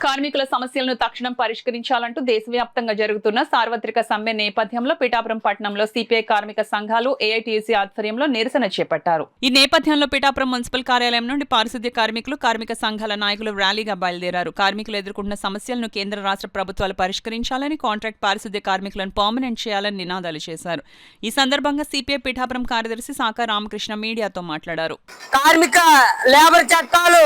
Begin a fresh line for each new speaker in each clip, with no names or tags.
కార్మికుల సమస్యలను తక్షణం పరిష్కరించాలంటూ దేశవ్యాప్తంగా జరుగుతున్న సార్వత్రిక సమ్మె నేపథ్యంలో పిఠాపురం పట్టణంలో సిపిఐ కార్మిక సంఘాలు ఏఐటీయూసీ ఆధ్వర్యంలో నిరసన చేపట్టారు. ఈ నేపథ్యంలో పిఠాపురం మున్సిపల్ కార్యాలయం నుండి పారిశుద్ధ్య కార్మికులు, కార్మిక సంఘాల నాయకులు ర్యాలీగా బయలుదేరారు. కార్మికులు ఎదుర్కొంటున్న సమస్యలను కేంద్ర రాష్ట్ర ప్రభుత్వాలు పరిష్కరించాలని, కాంట్రాక్ట్ పారిశుద్ధ్య కార్మికులను పర్మనెంట్ చేయాలని నినాదాలు చేశారు. ఈ సందర్భంగా సిపిఐ పిఠాపురం కార్యదర్శి సాకా రామకృష్ణ మీడియాతో మాట్లాడారు.
కార్మిక లేబర్ చట్టాలు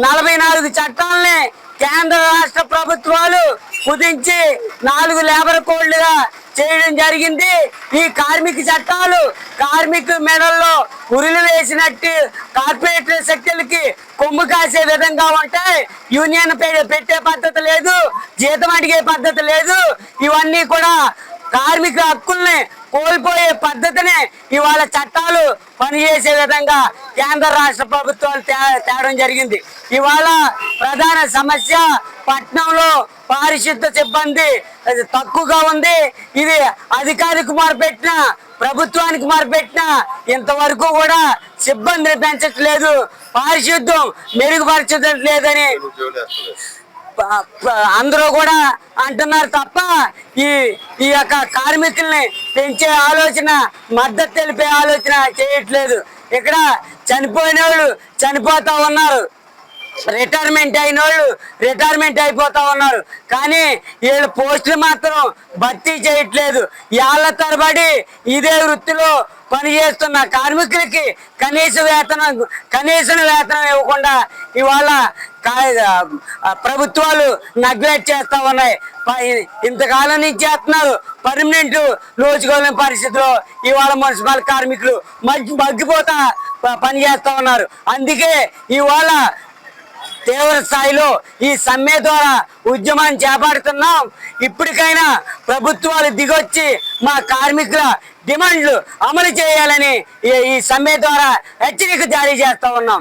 44 చట్టాలని కేంద్ర రాష్ట్ర ప్రభుత్వాలు కుదించి 4 లేబర్ కోడ్లుగా చేయడం జరిగింది. ఈ కార్మిక చట్టాలు కార్మిక మెడల్లో ఉరిలు వేసినట్టు కార్పొరేట్ శక్తులకి కొమ్ము కాసే విధంగా ఉంటాయి. యూనియన్ పెట్టే పద్ధతి లేదు, జీతం అడిగే పద్ధతి లేదు. ఇవన్నీ కూడా కార్మిక హక్కుల్ని కోల్పోయే పద్ధతిని ఇవాళ చట్టాలు పనిచేసే విధంగా కేంద్ర రాష్ట్ర ప్రభుత్వాలు తేవడం జరిగింది. ఇవాళ ప్రధాన సమస్య పట్టణంలో పారిశుద్ధ సిబ్బంది తక్కువగా ఉంది. ఇది అధికారికి మొరపెట్టిన, ప్రభుత్వానికి మొరపెట్టిన ఇంతవరకు కూడా సిబ్బందిని పెంచట్లేదు, పారిశుద్ధం మెరుగుపరచట్లేదని అందరూ కూడా అంటున్నారు తప్ప ఈ యొక్క కార్మికుల్ని పెంచే ఆలోచన, మద్దతు తెలిపే ఆలోచన చేయట్లేదు. ఇక్కడ చనిపోయిన వాళ్ళు చనిపోతా ఉన్నారు, రిటైర్మెంట్ అయిన వాళ్ళు రిటైర్మెంట్ అయిపోతా ఉన్నారు. కానీ వీళ్ళ పోస్టులు మాత్రం భర్తీ చేయట్లేదు. ఏళ్ల తరబడి ఇదే వృత్తిలో పనిచేస్తున్న కార్మికులకి కనీస వేతనం ఇవ్వకుండా ఇవాళ ప్రభుత్వాలు నెగ్లెక్ట్ చేస్తా ఉన్నాయి. ఇంతకాలం నుంచి చేస్తున్నారు. పర్మనెంట్ రోజుకోలేని పరిస్థితిలో ఇవాళ మున్సిపల్ కార్మికులు మగ్గిపోతా పనిచేస్తా ఉన్నారు. అందుకే ఇవాళ తీవ్ర స్థాయిలో ఈ సమ్మె ద్వారా ఉద్యమాన్ని చేపడుతున్నాం. ఇప్పటికైనా ప్రభుత్వాలు దిగొచ్చి మా కార్మికుల డిమాండ్లు అమలు చేయాలని ఈ సమ్మె ద్వారా హెచ్చరిక జారీ చేస్తా ఉన్నాం.